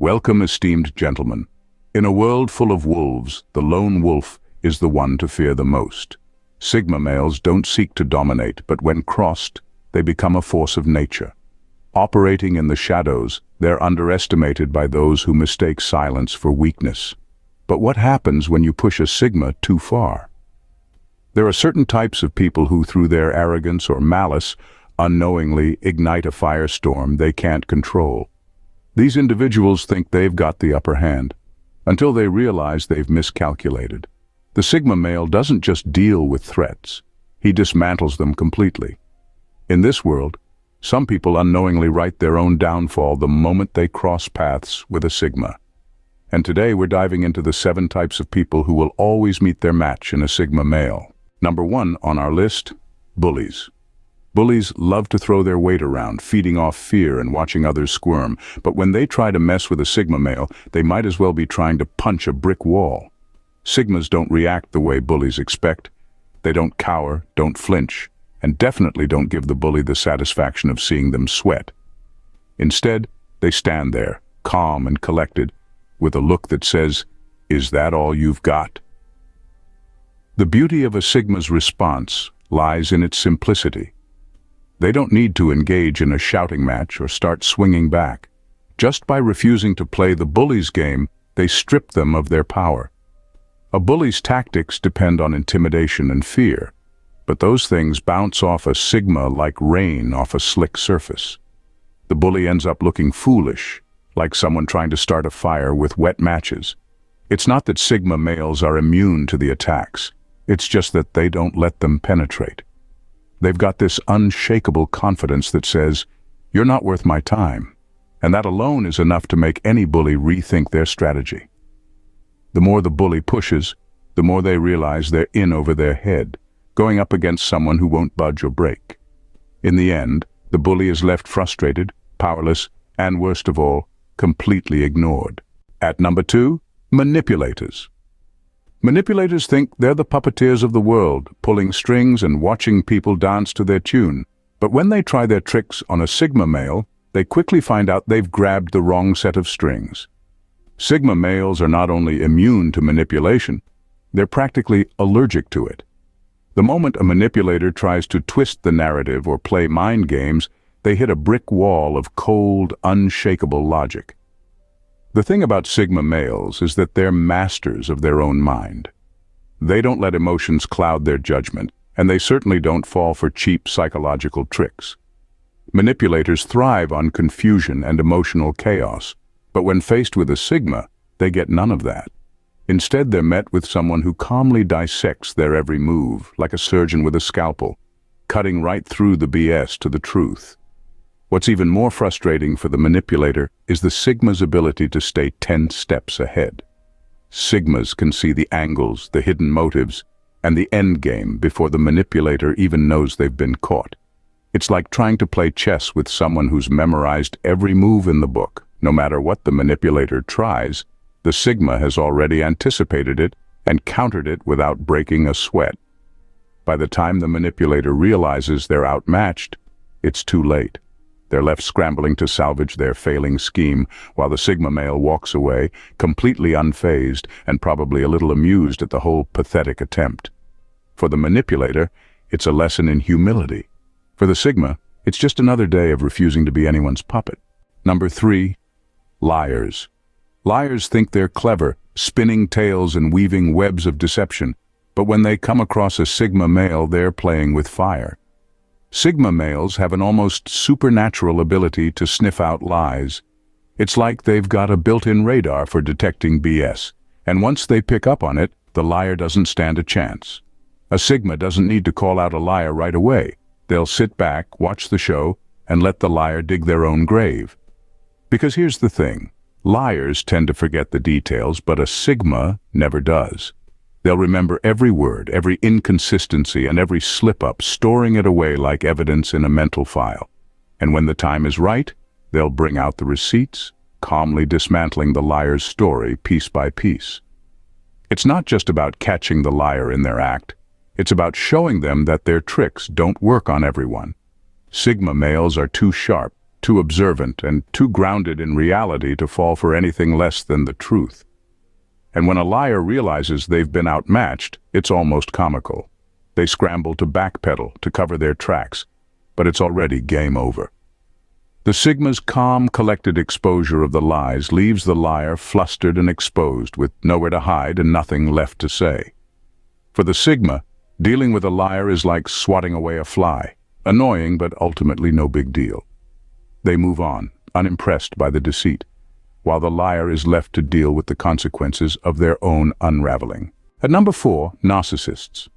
Welcome, esteemed gentlemen. In a world full of wolves, the lone wolf is the one to fear the most. Sigma males don't seek to dominate, but when crossed, they become a force of nature. Operating in the shadows, they're underestimated by those who mistake silence for weakness. But what happens when you push a Sigma too far? There are certain types of people who, through their arrogance or malice, unknowingly ignite a firestorm they can't control. These individuals think they've got the upper hand, until they realize they've miscalculated. The Sigma male doesn't just deal with threats, he dismantles them completely. In this world, some people unknowingly write their own downfall the moment they cross paths with a Sigma. And today we're diving into the 7 types of people who will always meet their match in a Sigma male. Number 1 on our list, bullies. Bullies love to throw their weight around, feeding off fear and watching others squirm. But when they try to mess with a Sigma male, they might as well be trying to punch a brick wall. Sigmas don't react the way bullies expect. They don't cower, don't flinch, and definitely don't give the bully the satisfaction of seeing them sweat. Instead, they stand there, calm and collected, with a look that says, "Is that all you've got?" The beauty of a Sigma's response lies in its simplicity. They don't need to engage in a shouting match or start swinging back. Just by refusing to play the bully's game, they strip them of their power. A bully's tactics depend on intimidation and fear, but those things bounce off a Sigma like rain off a slick surface. The bully ends up looking foolish, like someone trying to start a fire with wet matches. It's not that Sigma males are immune to the attacks, it's just that they don't let them penetrate. They've got this unshakable confidence that says, "You're not worth my time," and that alone is enough to make any bully rethink their strategy. The more the bully pushes, the more they realize they're in over their head, going up against someone who won't budge or break. In the end, the bully is left frustrated, powerless, and worst of all, completely ignored. At number 2, manipulators. Manipulators think they're the puppeteers of the world, pulling strings and watching people dance to their tune. But when they try their tricks on a Sigma male, they quickly find out they've grabbed the wrong set of strings. Sigma males are not only immune to manipulation, they're practically allergic to it. The moment a manipulator tries to twist the narrative or play mind games, they hit a brick wall of cold, unshakable logic. The thing about Sigma males is that they're masters of their own mind. They don't let emotions cloud their judgment, and they certainly don't fall for cheap psychological tricks. Manipulators thrive on confusion and emotional chaos, but when faced with a Sigma, they get none of that. Instead, they're met with someone who calmly dissects their every move, like a surgeon with a scalpel, cutting right through the BS to the truth. What's even more frustrating for the manipulator is the Sigma's ability to stay 10 steps ahead. Sigmas can see the angles, the hidden motives, and the end game before the manipulator even knows they've been caught. It's like trying to play chess with someone who's memorized every move in the book. No matter what the manipulator tries, the Sigma has already anticipated it and countered it without breaking a sweat. By the time the manipulator realizes they're outmatched, it's too late. They're left scrambling to salvage their failing scheme, while the Sigma male walks away, completely unfazed and probably a little amused at the whole pathetic attempt. For the manipulator, it's a lesson in humility. For the Sigma, it's just another day of refusing to be anyone's puppet. Number 3, liars. Liars think they're clever, spinning tales and weaving webs of deception, but when they come across a Sigma male, they're playing with fire. Sigma males have an almost supernatural ability to sniff out lies. It's like they've got a built-in radar for detecting BS, and once they pick up on it, the liar doesn't stand a chance. A Sigma doesn't need to call out a liar right away. They'll sit back, watch the show, and let the liar dig their own grave. Because here's the thing, liars tend to forget the details, but a Sigma never does. They'll remember every word, every inconsistency, and every slip-up, storing it away like evidence in a mental file. And when the time is right, they'll bring out the receipts, calmly dismantling the liar's story piece by piece. It's not just about catching the liar in their act. It's about showing them that their tricks don't work on everyone. Sigma males are too sharp. too observant, and too grounded in reality to fall for anything less than the truth. And when a liar realizes they've been outmatched, it's almost comical. They scramble to backpedal, to cover their tracks, but it's already game over. The Sigma's calm, collected exposure of the lies leaves the liar flustered and exposed, with nowhere to hide and nothing left to say. For the Sigma, dealing with a liar is like swatting away a fly. Annoying, but ultimately no big deal. They move on, unimpressed by the deceit, while the liar is left to deal with the consequences of their own unraveling. At number 4, narcissists.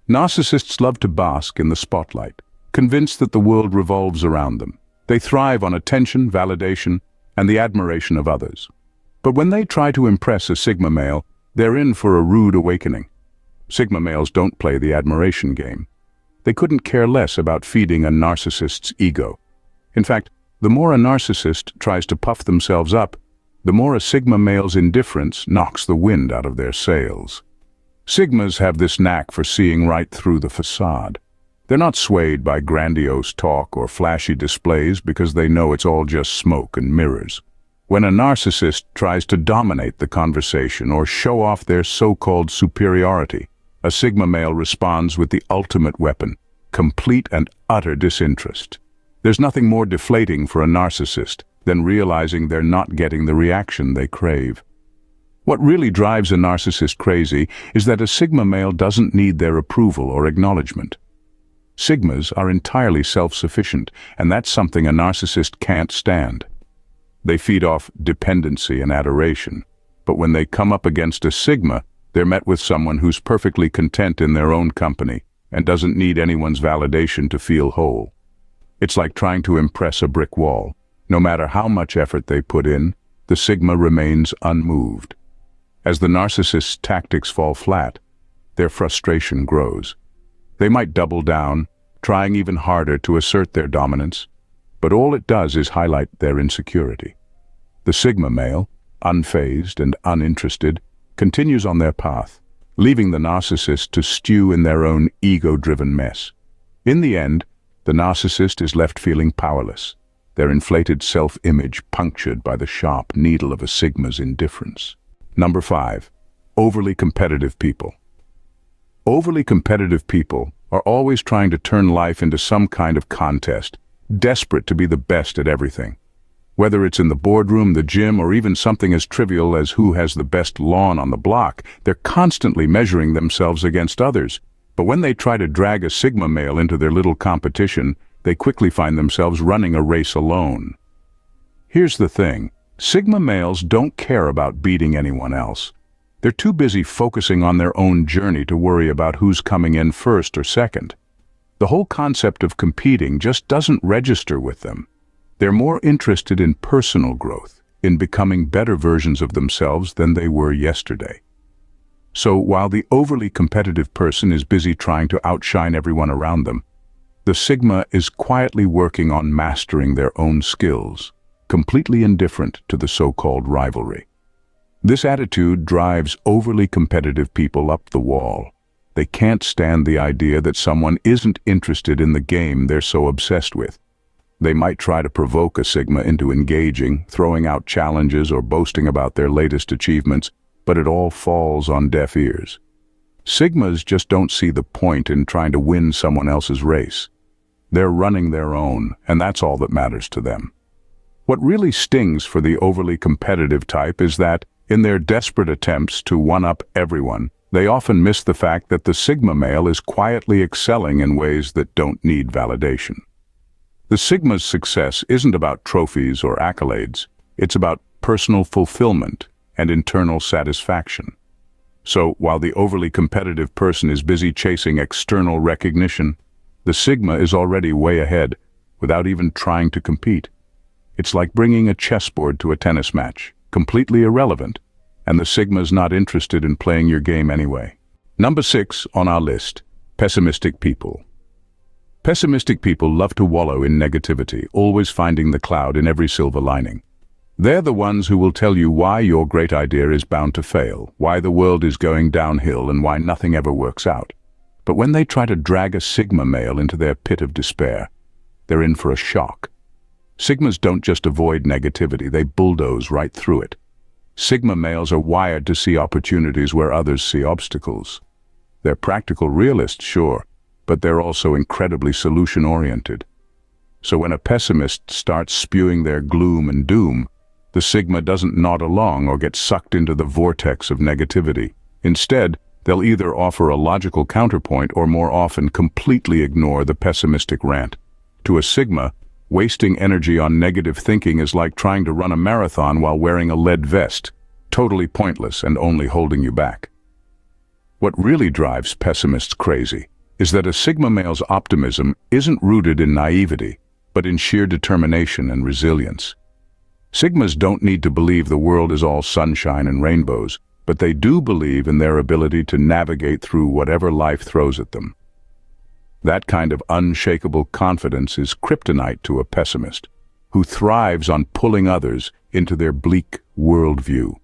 Narcissists love to bask in the spotlight, convinced that the world revolves around them. They thrive on attention, validation, and the admiration of others. But when they try to impress a Sigma male, they're in for a rude awakening. Sigma males don't play the admiration game. They couldn't care less about feeding a narcissist's ego. In fact, the more a narcissist tries to puff themselves up, the more a Sigma male's indifference knocks the wind out of their sails. Sigmas have this knack for seeing right through the facade. They're not swayed by grandiose talk or flashy displays because they know it's all just smoke and mirrors. When a narcissist tries to dominate the conversation or show off their so-called superiority, a Sigma male responds with the ultimate weapon, complete and utter disinterest. There's nothing more deflating for a narcissist than realizing they're not getting the reaction they crave. What really drives a narcissist crazy is that a Sigma male doesn't need their approval or acknowledgement. Sigmas are entirely self-sufficient, and that's something a narcissist can't stand. They feed off dependency and adoration, but when they come up against a Sigma, they're met with someone who's perfectly content in their own company and doesn't need anyone's validation to feel whole. It's like trying to impress a brick wall. No matter how much effort they put in, the Sigma remains unmoved. As the narcissist's tactics fall flat, their frustration grows. They might double down, trying even harder to assert their dominance, but all it does is highlight their insecurity. The Sigma male, unfazed and uninterested, continues on their path, leaving the narcissist to stew in their own ego-driven mess. In the end, the narcissist is left feeling powerless, their inflated self-image punctured by the sharp needle of a Sigma's indifference. Number 5. Overly competitive people. Overly competitive people are always trying to turn life into some kind of contest, desperate to be the best at everything. Whether it's in the boardroom, the gym, or even something as trivial as who has the best lawn on the block, they're constantly measuring themselves against others. But when they try to drag a Sigma male into their little competition, they quickly find themselves running a race alone. Here's the thing. Sigma males don't care about beating anyone else. They're too busy focusing on their own journey to worry about who's coming in first or second. The whole concept of competing just doesn't register with them. They're more interested in personal growth, in becoming better versions of themselves than they were yesterday. So while the overly competitive person is busy trying to outshine everyone around them, the Sigma is quietly working on mastering their own skills, completely indifferent to the so-called rivalry. This attitude drives overly competitive people up the wall. They can't stand the idea that someone isn't interested in the game they're so obsessed with. They might try to provoke a Sigma into engaging, throwing out challenges or boasting about their latest achievements, but it all falls on deaf ears. Sigmas just don't see the point in trying to win someone else's race. They're running their own, and that's all that matters to them. What really stings for the overly competitive type is that, in their desperate attempts to one-up everyone, they often miss the fact that the Sigma male is quietly excelling in ways that don't need validation. The Sigma's success isn't about trophies or accolades. It's about personal fulfillment and internal satisfaction. So, while the overly competitive person is busy chasing external recognition, the Sigma is already way ahead, without even trying to compete. It's like bringing a chessboard to a tennis match, completely irrelevant, and the Sigma's not interested in playing your game anyway. Number 6 on our list, pessimistic people. Pessimistic people love to wallow in negativity, always finding the cloud in every silver lining. They're the ones who will tell you why your great idea is bound to fail, why the world is going downhill, and why nothing ever works out. But when they try to drag a Sigma male into their pit of despair, they're in for a shock. Sigmas don't just avoid negativity, they bulldoze right through it. Sigma males are wired to see opportunities where others see obstacles. They're practical realists, sure, but they're also incredibly solution-oriented. So when a pessimist starts spewing their gloom and doom, the Sigma doesn't nod along or get sucked into the vortex of negativity. Instead, they'll either offer a logical counterpoint or more often completely ignore the pessimistic rant. To a Sigma, wasting energy on negative thinking is like trying to run a marathon while wearing a lead vest, totally pointless and only holding you back. What really drives pessimists crazy is that a Sigma male's optimism isn't rooted in naivety, but in sheer determination and resilience. Sigmas don't need to believe the world is all sunshine and rainbows, but they do believe in their ability to navigate through whatever life throws at them. That kind of unshakable confidence is kryptonite to a pessimist, who thrives on pulling others into their bleak worldview.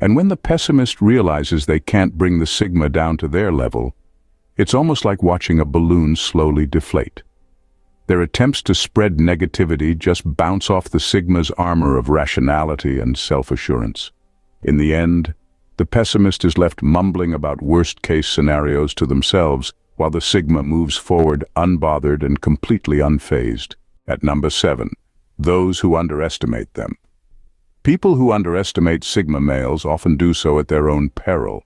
And when the pessimist realizes they can't bring the Sigma down to their level, it's almost like watching a balloon slowly deflate. Their attempts to spread negativity just bounce off the Sigma's armor of rationality and self-assurance. In the end, the pessimist is left mumbling about worst-case scenarios to themselves, while the Sigma moves forward unbothered and completely unfazed. At number 7, those who underestimate them. People who underestimate Sigma males often do so at their own peril.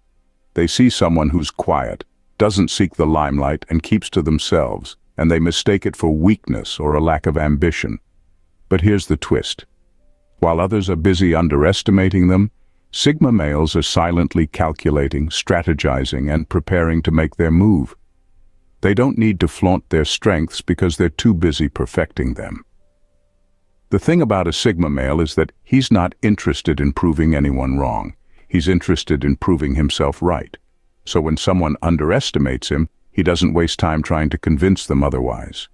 They see someone who's quiet, doesn't seek the limelight, and keeps to themselves, and they mistake it for weakness or a lack of ambition. But here's the twist. While others are busy underestimating them, Sigma males are silently calculating, strategizing, and preparing to make their move. They don't need to flaunt their strengths because they're too busy perfecting them. The thing about a Sigma male is that he's not interested in proving anyone wrong. He's interested in proving himself right. So when someone underestimates him, he doesn't waste time trying to convince them otherwise.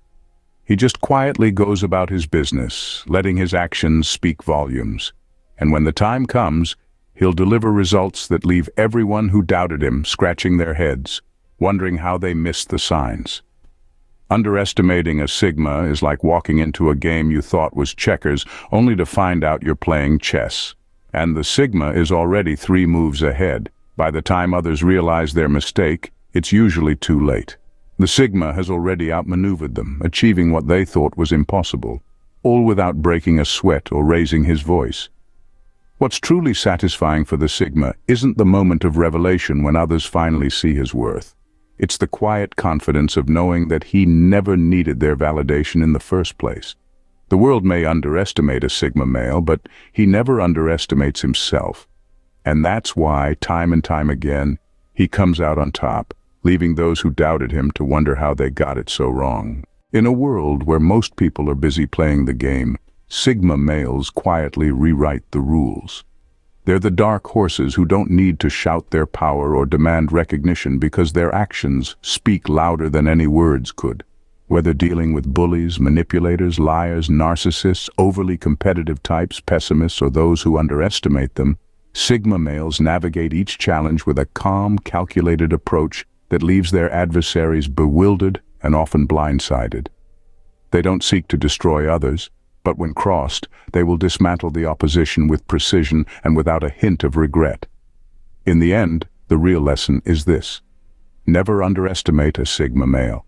He just quietly goes about his business, letting his actions speak volumes. And when the time comes, he'll deliver results that leave everyone who doubted him scratching their heads, wondering how they missed the signs. Underestimating a Sigma is like walking into a game you thought was checkers, only to find out you're playing chess. And the Sigma is already 3 moves ahead. By the time others realize their mistake, it's usually too late. The Sigma has already outmaneuvered them, achieving what they thought was impossible, all without breaking a sweat or raising his voice. What's truly satisfying for the Sigma isn't the moment of revelation when others finally see his worth. It's the quiet confidence of knowing that he never needed their validation in the first place. The world may underestimate a Sigma male, but he never underestimates himself. And that's why, time and time again, he comes out on top, leaving those who doubted him to wonder how they got it so wrong. In a world where most people are busy playing the game, Sigma males quietly rewrite the rules. They're the dark horses who don't need to shout their power or demand recognition because their actions speak louder than any words could. Whether dealing with bullies, manipulators, liars, narcissists, overly competitive types, pessimists, or those who underestimate them, Sigma males navigate each challenge with a calm, calculated approach that leaves their adversaries bewildered and often blindsided. They don't seek to destroy others, but when crossed, they will dismantle the opposition with precision and without a hint of regret. In the end, the real lesson is this: never underestimate a Sigma male.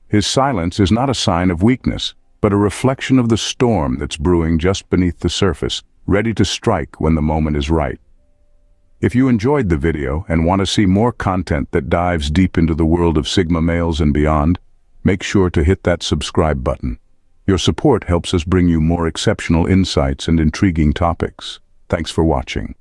His silence is not a sign of weakness, but a reflection of the storm that's brewing just beneath the surface, ready to strike when the moment is right. If you enjoyed the video and want to see more content that dives deep into the world of Sigma males and beyond, make sure to hit that subscribe button. Your support helps us bring you more exceptional insights and intriguing topics. Thanks for watching.